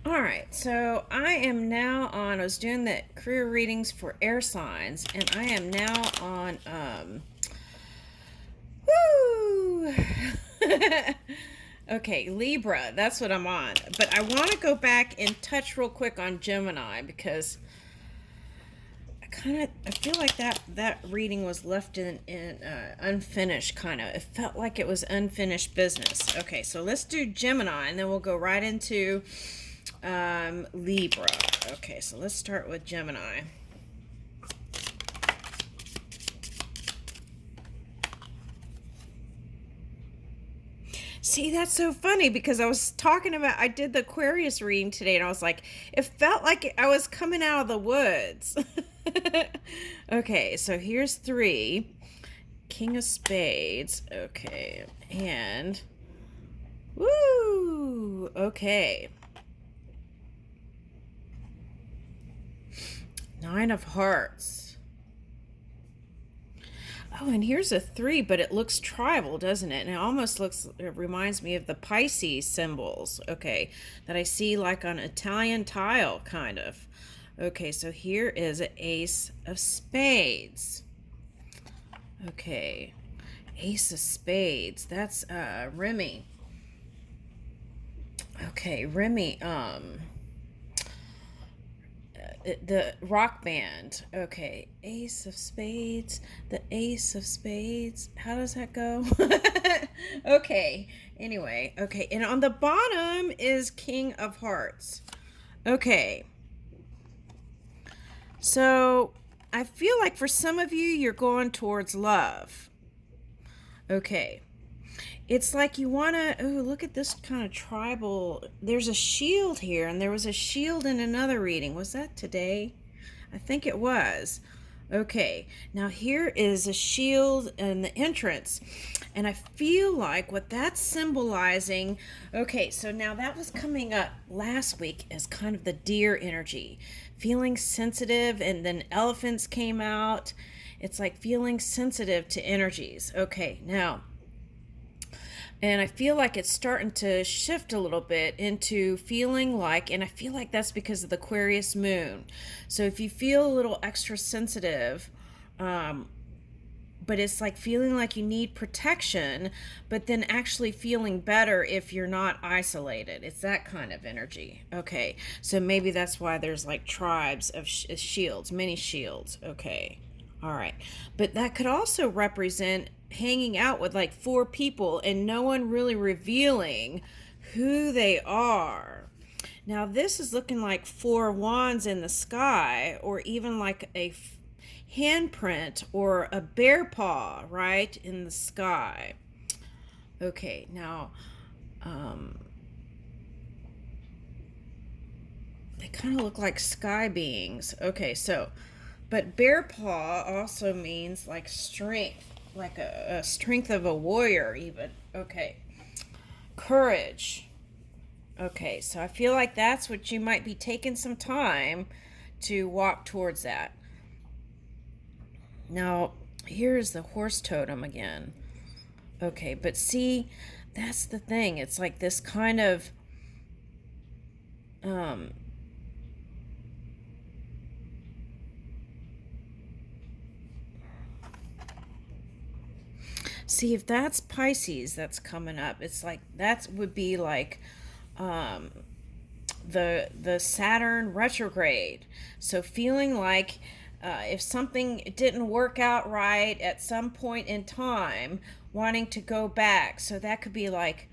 All right, so I am now on, I was doing the career readings for air signs, and I am now on, woo! Okay, Libra, that's what I'm on. But I want to go back and touch real quick on Gemini because I feel like that reading was left in unfinished kind of. It felt like it was unfinished business. Okay, so let's do Gemini and then we'll go right into Libra. Okay, so let's start with Gemini. See, that's so funny because I did the Aquarius reading today and I was like, it felt like I was coming out of the woods. Okay, so here's 3. King of Spades. Okay, and woo! Okay. 9 of Hearts. Oh, and here's a 3, but it looks tribal, doesn't it? And it reminds me of the Pisces symbols, okay, that I see like on Italian tile, kind of. Okay, so here is an Ace of Spades. Okay, Ace of Spades. That's Remy. Okay, Remy. The rock band. Okay, Ace of Spades. The Ace of Spades. How does that go? Okay. Anyway, okay, and on the bottom is King of Hearts. Okay. So, I feel like for some of you you're going towards love. Okay. It's like you want to, oh, look at this kind of tribal. There's a shield here, and there was a shield in another reading. Was that today? I think it was. Okay, now here is a shield in the entrance, and I feel like what that's symbolizing. Okay, so now that was coming up last week as kind of the deer energy, feeling sensitive, and then elephants came out. It's like feeling sensitive to energies. Okay, now and I feel like it's starting to shift a little bit into feeling like, and I feel like that's because of the Aquarius moon. So if you feel a little extra sensitive, but it's like feeling like you need protection, but then actually feeling better if you're not isolated. It's that kind of energy. Okay, so maybe that's why there's like tribes of shields, many shields. Okay, all right. But that could also represent hanging out with like 4 people and no one really revealing who they are. Now, this is looking like 4 wands in the sky, or even like a handprint or a bear paw, right, in the sky. Okay, now, they kind of look like sky beings. Okay, so, but bear paw also means like strength, like a strength of a warrior, even. Okay, courage. Okay, so I feel like that's what you might be taking some time to walk towards that. Now, here's the horse totem again. Okay, but see, that's the thing. It's like this kind of see, if that's Pisces that's coming up, it's like that would be like the Saturn retrograde. So feeling like if something didn't work out right at some point in time, wanting to go back. So that could be like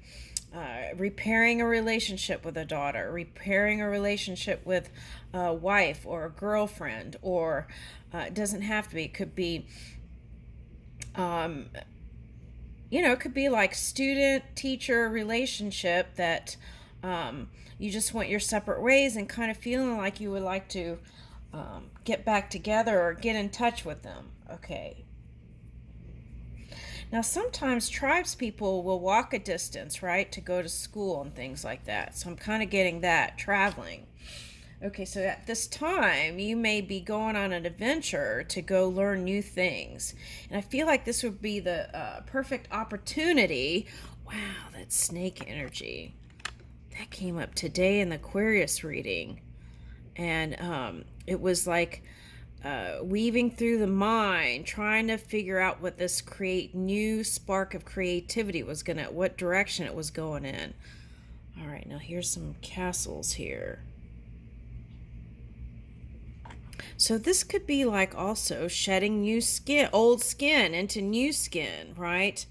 repairing a relationship with a daughter, repairing a relationship with a wife or a girlfriend, or it doesn't have to be. It could be, it could be like student-teacher relationship that you just went your separate ways and kind of feeling like you would like to get back together or get in touch with them. Okay. Now, sometimes tribes people will walk a distance, right, to go to school and things like that. So I'm kind of getting that, traveling. Okay, so at this time, you may be going on an adventure to go learn new things. And I feel like this would be the perfect opportunity. Wow, that snake energy. That came up today in the Aquarius reading. And it was like weaving through the mind, trying to figure out what this new spark of creativity was what direction it was going in. All right, now here's some castles here. So this could be like also shedding old skin into new skin, right?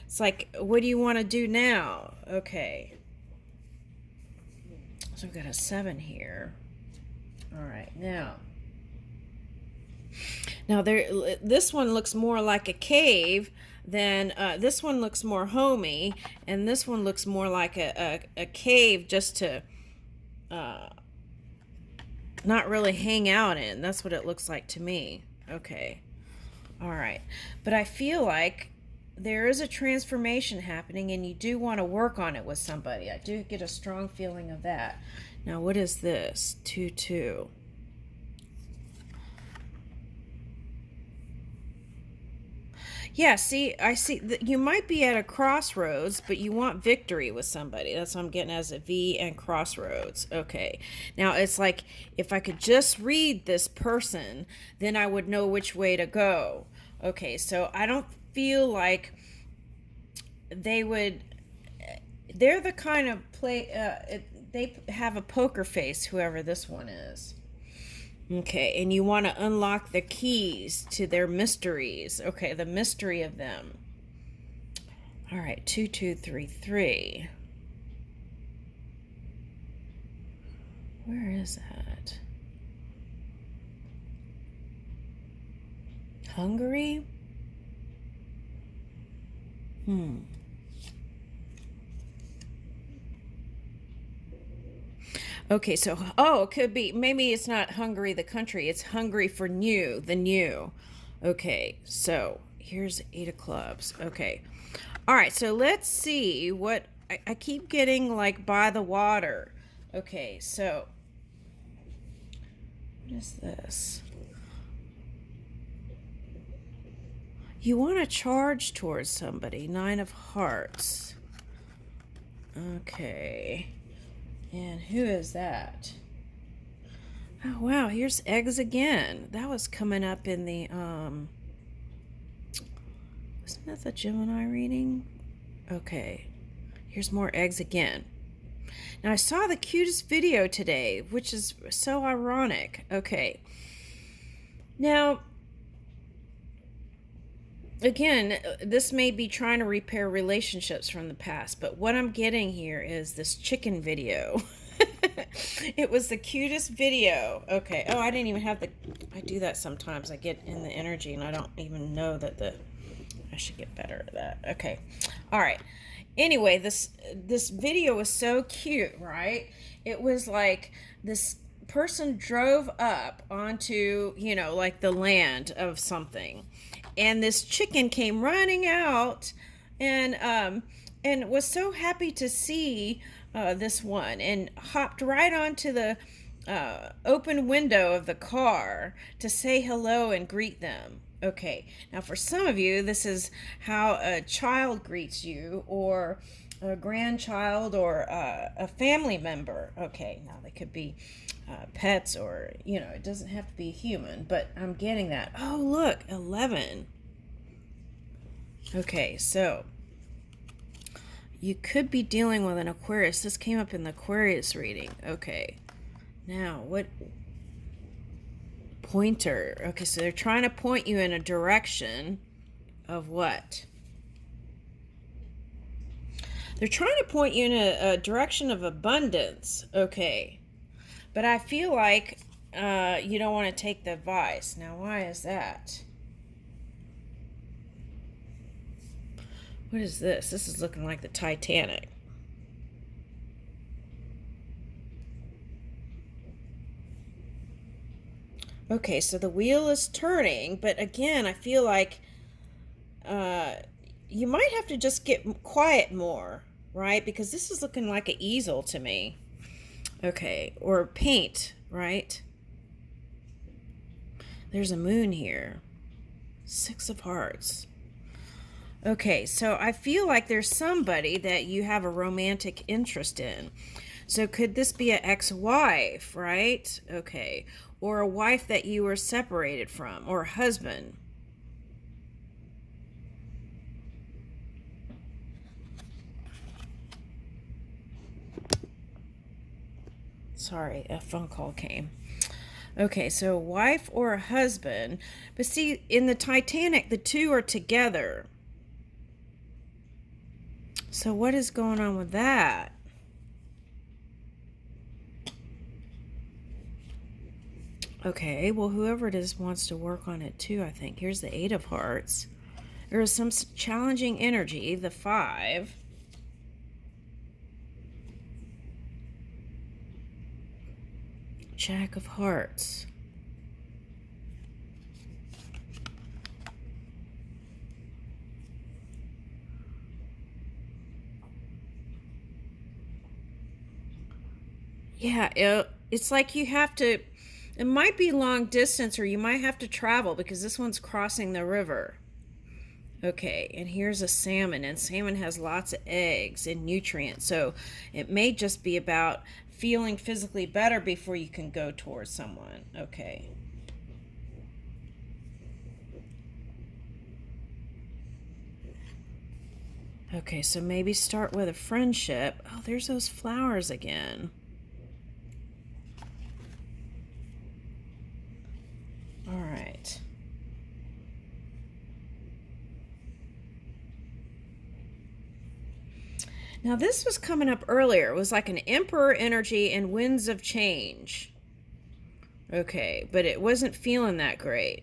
It's like, what do you want to do now? Okay. So we've got a 7 here. All right, now this one looks more like a cave than this one looks more homey, and this one looks more like a cave just to not really hang out in. That's what it looks like to me. Okay. All right. But I feel like there is a transformation happening, and you do want to work on it with somebody. I do get a strong feeling of that. Now, what is this? 2-2. Yeah, see, I see that you might be at a crossroads, but you want victory with somebody. That's what I'm getting as a V and crossroads. Okay. Now, it's like if I could just read this person, then I would know which way to go. Okay, so I don't feel like they're the kind of they have a poker face, whoever this one is. Okay, and you want to unlock the keys to their mysteries. Okay, the mystery of them. All right, 2-2-3-3. Where is that? Hungary? Okay, so, it could be, maybe it's not Hungary the country, it's Hungry for the new. Okay, so here's 8 of clubs. Okay. All right, so let's see what, I keep getting like by the water. Okay, so, what is this? You want to charge towards somebody, 9 of hearts. Okay. And who is that? Oh, wow, here's eggs again. That was coming up in the, wasn't that the Gemini reading? Okay, here's more eggs again. Now, I saw the cutest video today, which is so ironic. Okay. Now, again, this may be trying to repair relationships from the past, but what I'm getting here is this chicken video. It was the cutest video. Okay. Oh, I didn't even have I do that sometimes. I get in the energy and I don't even know that I should get better at that. Okay. All right. Anyway, this video was so cute, right? It was like this person drove up onto, like the land of something. And this chicken came running out and was so happy to see this one and hopped right onto the open window of the car to say hello and greet them. Okay, now for some of you, this is how a child greets you, or a grandchild, or a family member. Okay, now they could be pets, or, it doesn't have to be human, but I'm getting that. Oh, look, 11. Okay, so you could be dealing with an Aquarius. This came up in the Aquarius reading. Okay, now what? Pointer. Okay, so they're trying to point you in a direction of what? They're trying to point you in a direction of abundance. Okay, but I feel like you don't want to take the advice. Now, why is that? What is this? This is looking like the Titanic. Okay, so the wheel is turning, but again, I feel like you might have to just get quiet more, right? Because this is looking like an easel to me. Okay, or paint, right? There's a moon here. 6 of hearts. Okay, so I feel like there's somebody that you have a romantic interest in. So could this be an ex-wife, right? Okay. Or a wife that you were separated from, or a husband. Sorry, a phone call came. Okay, so a wife or a husband. But see, in the Titanic, the two are together. So what is going on with that? Okay, well, whoever it is wants to work on it too, I think. Here's the Eight of Hearts. There is some challenging energy, the Five. Jack of Hearts. Yeah, it's like you have to, it might be long distance or you might have to travel because this one's crossing the river. Okay, and here's a salmon, and salmon has lots of eggs and nutrients, so it may just be about feeling physically better before you can go towards someone. Okay. Okay, so maybe start with a friendship. Oh, there's those flowers again. All right. Now, this was coming up earlier. It was like an emperor energy and winds of change. Okay, but it wasn't feeling that great.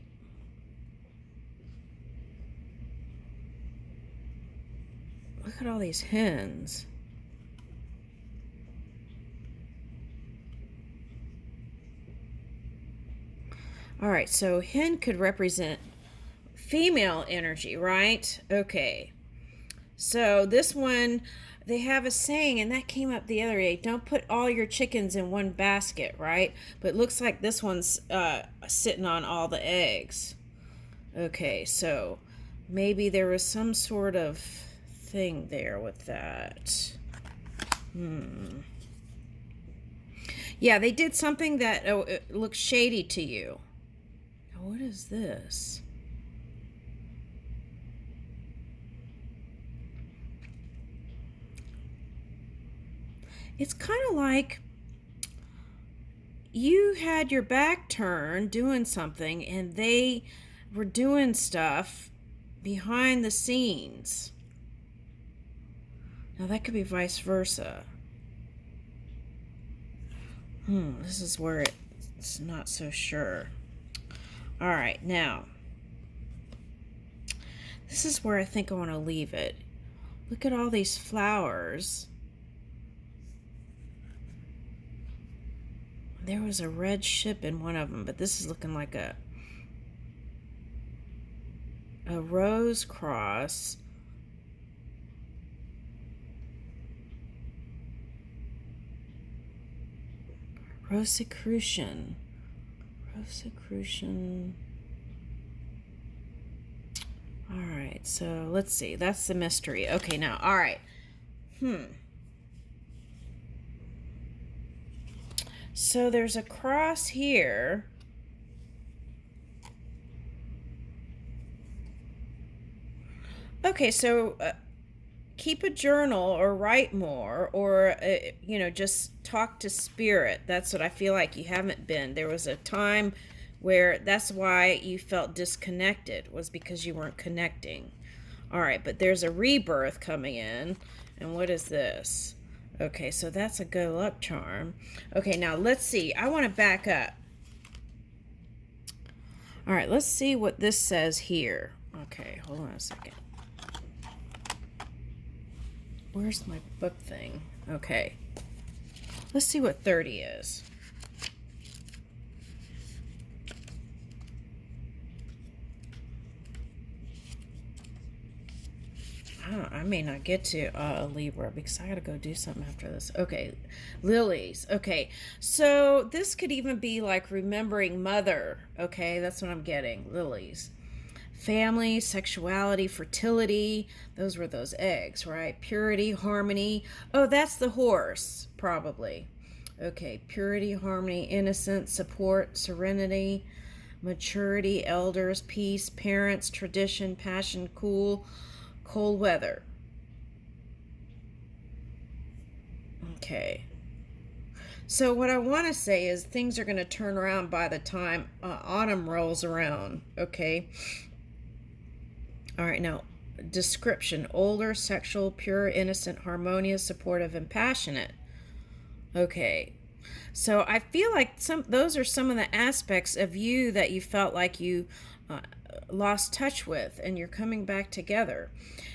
Look at all these hens. All right, so hen could represent female energy, right? Okay. So this one, they have a saying, and that came up the other day, don't put all your chickens in one basket, right? But it looks like this one's sitting on all the eggs. Okay, so maybe there was some sort of thing there with that. Yeah, they did something that it looks shady to you. Now, what is this? It's kind of like you had your back turned doing something and they were doing stuff behind the scenes. Now that could be vice versa. This is where it's not so sure. All right, now this is where I think I want to leave it. Look at all these flowers. There was a red ship in one of them, but this is looking like a rose cross. Rosicrucian. All right, so let's see. That's the mystery. Okay, now, all right. So there's a cross here. Okay, so keep a journal or write more or, just talk to spirit. That's what I feel like you haven't been. There was a time where that's why you felt disconnected, was because you weren't connecting. All right, but there's a rebirth coming in. And what is this? Okay, so that's a good luck charm. Okay, now let's see. I want to back up. All right, let's see what this says here. Okay, hold on a second. Where's my book thing? Okay. Let's see what 30 is. I may not get to Libra because I gotta go do something after this. Okay, lilies. Okay, so this could even be like remembering mother. Okay, that's what I'm getting. Lilies. family, sexuality, fertility. Those were those eggs, right? Purity, harmony. Oh, that's the horse, probably. Okay, purity, harmony, innocence, support, serenity, maturity, elders, peace, parents, tradition, passion, cold weather. Okay. So what I want to say is things are going to turn around by the time autumn rolls around. Okay. All right. Now, description: older, sexual, pure, innocent, harmonious, supportive, and passionate. Okay. So I feel like those are some of the aspects of you that you felt like you lost touch with, and you're coming back together.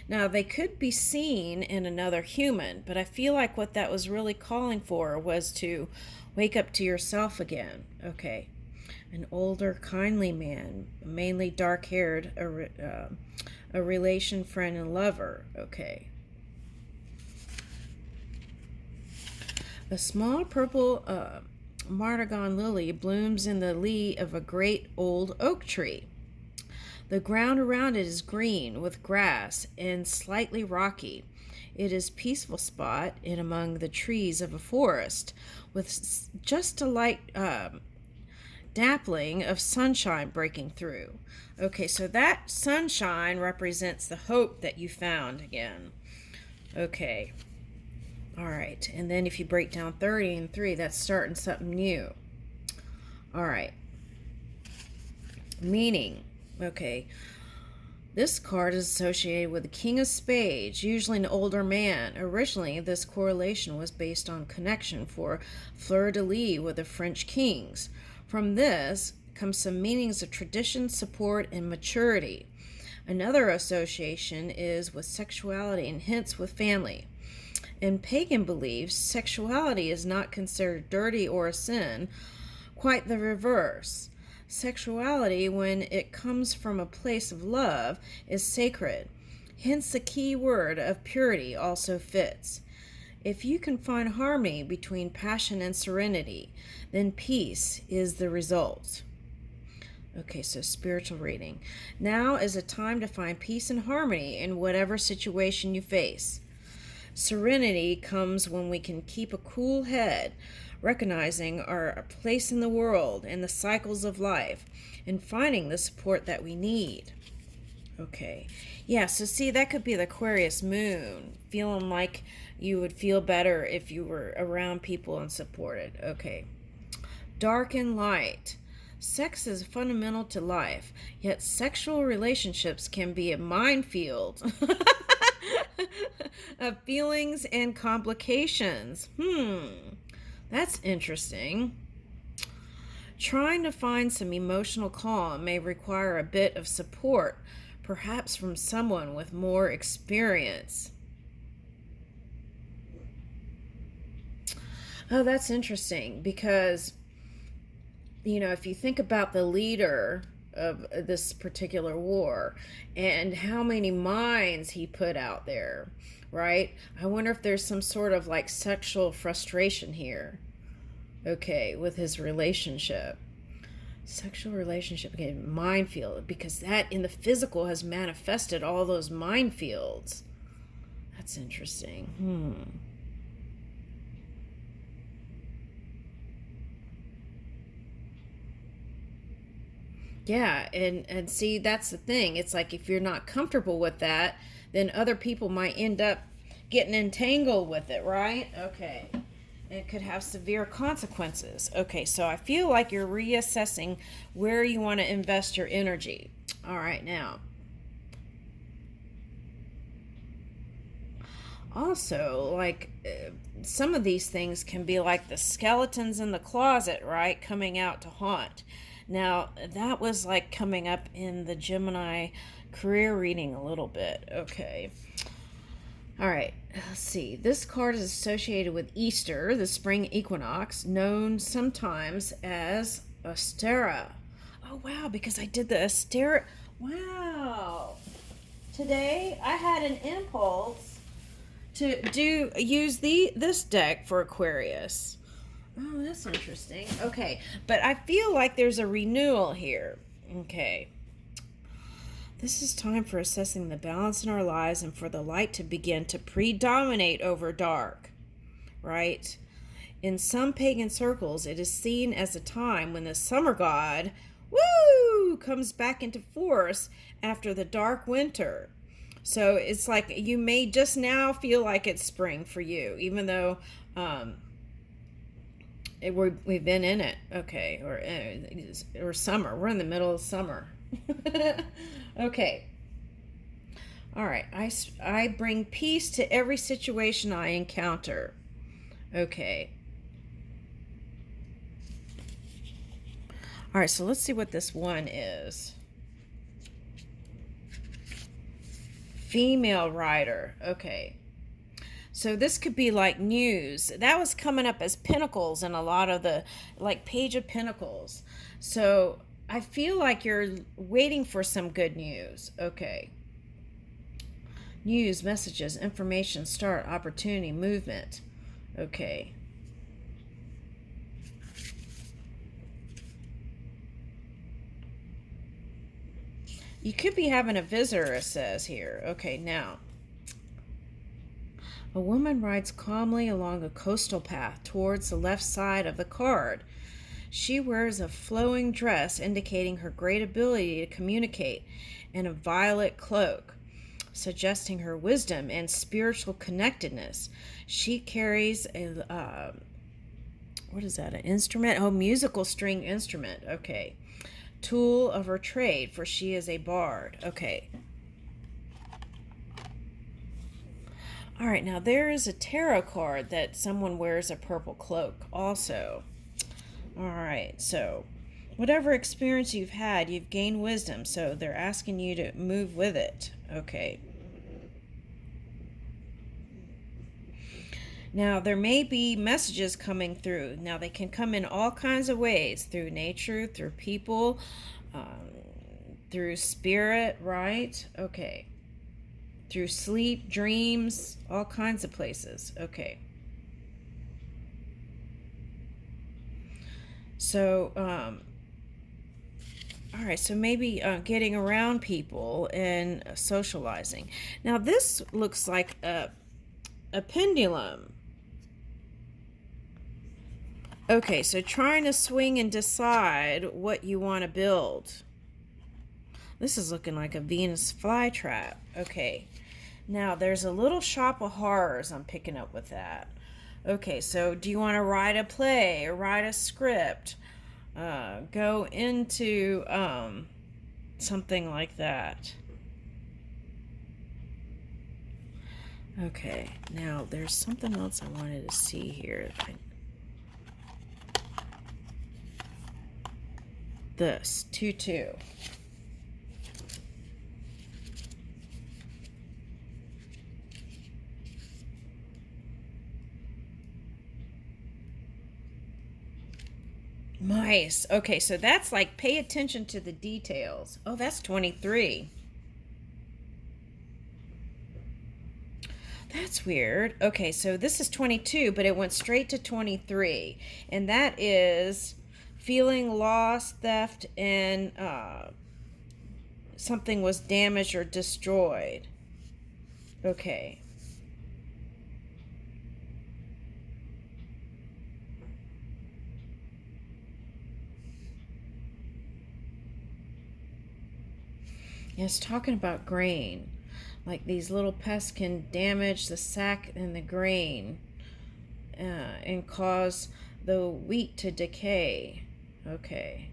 Now, they could be seen in another human, but I feel like what that was really calling for was to wake up to yourself again. Okay. An older, kindly man, mainly dark-haired, a relation, friend, and lover. Okay. A small purple martagon lily blooms in the lee of a great old oak tree. The ground around it is green with grass and slightly rocky. It is a peaceful spot in among the trees of a forest with just a light dappling of sunshine breaking through. Okay, so that sunshine represents the hope that you found again. Okay. All right, and then if you break down 30 and 3, that's starting something new. All right. Meaning, okay, this card is associated with the King of Spades, usually an older man. Originally, this correlation was based on connection for fleur-de-lis with the French kings. From this comes some meanings of tradition, support, and maturity. Another association is with sexuality and hence with family. In pagan beliefs, sexuality is not considered dirty or a sin, quite the reverse. Sexuality, when it comes from a place of love, is sacred. Hence, the key word of purity also fits. If you can find harmony between passion and serenity, then peace is the result. Okay, so spiritual reading. Now is a time to find peace and harmony in whatever situation you face. Serenity comes when we can keep a cool head, recognizing our place in the world and the cycles of life, and finding the support that we need. Okay. Yeah, so see, that could be the Aquarius moon, feeling like you would feel better if you were around people and supported. Okay. Dark and light. Sex is fundamental to life, yet sexual relationships can be a minefield of feelings and complications. That's interesting. Trying to find some emotional calm may require a bit of support, perhaps from someone with more experience. Oh, that's interesting because, if you think about the leader of this particular war and how many mines he put out there, right? I wonder if there's some sort of like sexual frustration here. Okay, with his relationship. Sexual relationship, again, minefield, because that in the physical has manifested all those minefields. That's interesting. Yeah, and see, that's the thing. It's like if you're not comfortable with that, then other people might end up getting entangled with it, right? Okay. And it could have severe consequences. Okay, so I feel like you're reassessing where you want to invest your energy. All right, now. Also, like some of these things can be like the skeletons in the closet, right? Coming out to haunt. Now, that was like coming up in the Gemini career reading a little bit. Okay. All right. Let's see. This card is associated with Easter, the spring equinox, known sometimes as Astera. Oh, wow, because I did the Astera. Wow. Today, I had an impulse to use this deck for Aquarius. Oh, that's interesting. Okay, but I feel like there's a renewal here. Okay. This is time for assessing the balance in our lives and for the light to begin to predominate over dark, right? In some pagan circles, it is seen as a time when the summer god, comes back into force after the dark winter. So it's like you may just now feel like it's spring for you, even though we've been in it, okay, or summer. We're in the middle of summer. Okay. All right. I bring peace to every situation I encounter. Okay. All right, so let's see what this one is. Female writer. Okay. So this could be like news. That was coming up as Pentacles in a lot of the, like, Page of Pentacles. So I feel like you're waiting for some good news. Okay. News, messages, information, start, opportunity, movement. Okay. You could be having a visitor, it says here. Okay, now. A woman rides calmly along a coastal path towards the left side of the card. She wears a flowing dress indicating her great ability to communicate and a violet cloak, suggesting her wisdom and spiritual connectedness. She carries a, what is that, an instrument? Oh, musical string instrument. Okay. Tool of her trade, for she is a bard. Okay. All right, now there is a tarot card that someone wears a purple cloak also. All right, so whatever experience you've had, you've gained wisdom, so they're asking you to move with it. Okay. Now, there may be messages coming through. Now, they can come in all kinds of ways, through nature, through people, through spirit, right? Okay. Through sleep, dreams, all kinds of places. Okay. So, all right, so maybe getting around people and socializing. Now, this looks like a pendulum. Okay, so trying to swing and decide what you want to build. This is looking like a Venus flytrap. Okay, now there's a little shop of horrors I'm picking up with that. Okay, so do you want to write a play or write a script? Go into something like that. Okay, now there's something else I wanted to see here. This 2-2. Nice. Okay, so that's like pay attention to the details. Oh, that's 23. That's weird. Okay, so this is 22, but it went straight to 23. And that is feeling lost, theft, and something was damaged or destroyed. Okay. Yeah, it's talking about grain. Like these little pests can damage the sack and the grain and cause the wheat to decay. Okay.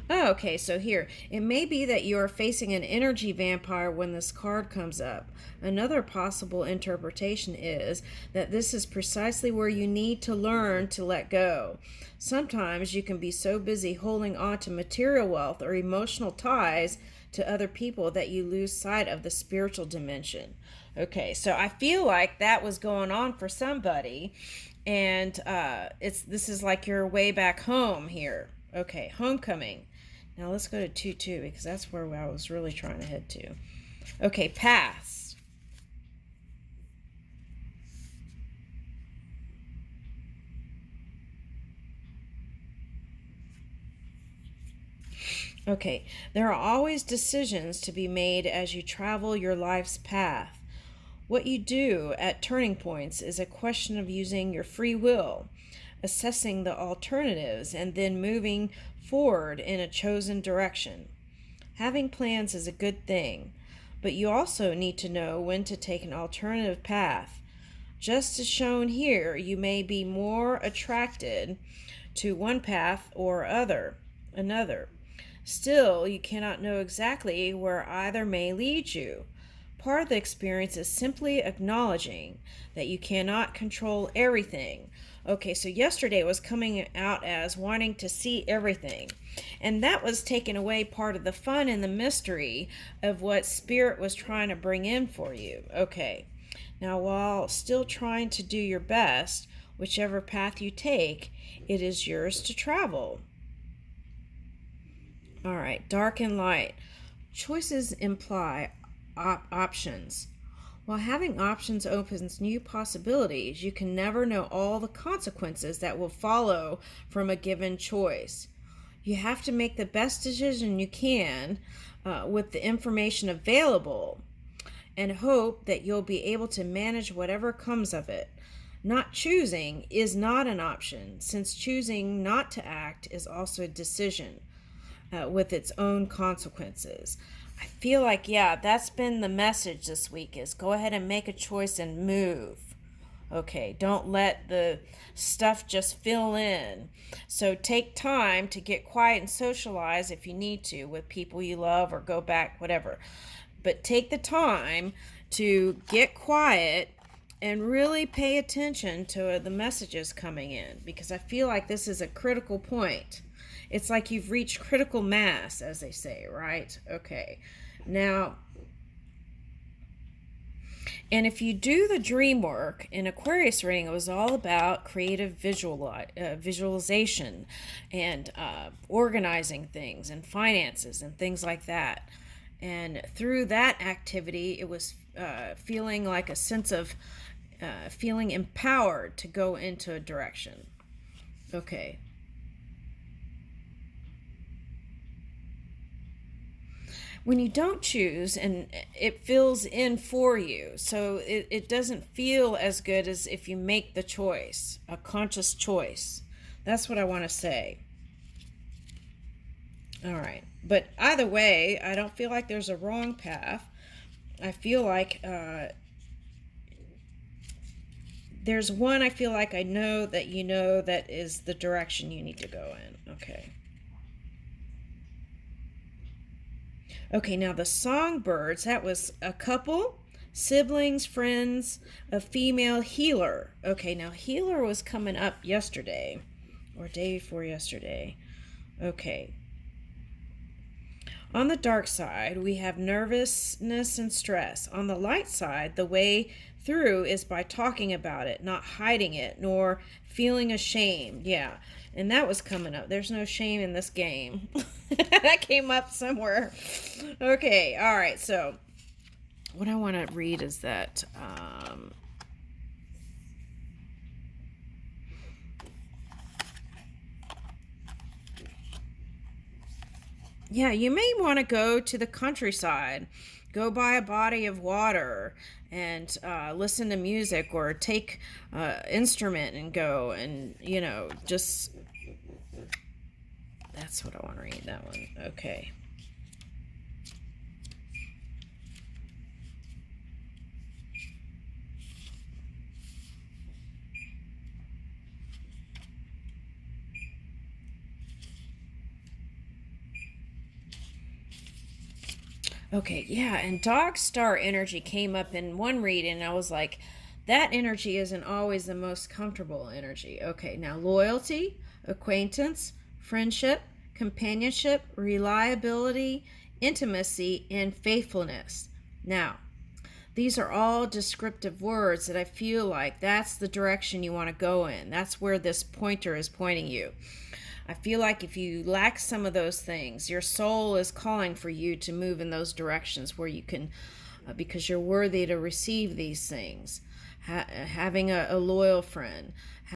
Oh, okay, so here, it may be that you are facing an energy vampire when this card comes up. Another possible interpretation is that this is precisely where you need to learn to let go. Sometimes you can be so busy holding on to material wealth or emotional ties to other people that you lose sight of the spiritual dimension. Okay, so I feel like that was going on for somebody, and this is like your way back home here. Okay, homecoming. Now let's go to 2-2 because that's where I was really trying to head to. Okay, past. Okay, there are always decisions to be made as you travel your life's path. What you do at turning points is a question of using your free will, assessing the alternatives, and then moving forward in a chosen direction. Having plans is a good thing, but you also need to know when to take an alternative path. Just as shown here, you may be more attracted to one path or another. Still, you cannot know exactly where either may lead you. Part of the experience is simply acknowledging that you cannot control everything. Okay, so yesterday was coming out as wanting to see everything. And that was taking away part of the fun and the mystery of what Spirit was trying to bring in for you. Okay, now while still trying to do your best, whichever path you take, it is yours to travel. All right, dark and light. Choices imply options. While having options opens new possibilities, you can never know all the consequences that will follow from a given choice. You have to make the best decision you can with the information available and hope that you'll be able to manage whatever comes of it. Not choosing is not an option, since choosing not to act is also a decision with its own consequences. I feel like, yeah, that's been the message this week is go ahead and make a choice and move. Okay, don't let the stuff just fill in. So take time to get quiet and socialize if you need to with people you love or go back, whatever. But take the time to get quiet and really pay attention to the messages coming in, because I feel like this is a critical point. It's like you've reached critical mass, as they say, right? Okay. Now, and if you do the dream work in Aquarius reading, it was all about creative visualization and organizing things and finances and things like that. And through that activity, it was feeling like a sense of feeling empowered to go into a direction. Okay. When you don't choose, and it fills in for you, so it doesn't feel as good as if you make the choice, a conscious choice. That's what I want to say. All right. But either way, I don't feel like there's a wrong path. I feel like there's one I feel like I know that you know that is the direction you need to go in. Okay. Okay, now the songbirds, that was a couple, siblings, friends, a female healer. Okay, now healer was coming up yesterday, or day before yesterday. Okay. On the dark side, we have nervousness and stress. On the light side, the way through is by talking about it, not hiding it, nor feeling ashamed. Yeah, and that was coming up. There's no shame in this game. That came up somewhere. Okay, all right, so what I want to read is that yeah, you may want to go to the countryside, go by a body of water and listen to music, or take instrument and go and, just, that's what I want to read, that one. Okay. Okay, yeah, and dog star energy came up in one reading, and I was like, that energy isn't always the most comfortable energy. Okay, now loyalty, acquaintance, friendship, companionship, reliability, intimacy, and faithfulness. Now, these are all descriptive words that I feel like that's the direction you want to go in. That's where this pointer is pointing you. I feel like if you lack some of those things, your soul is calling for you to move in those directions where you can, because you're worthy to receive these things. Having a loyal friend,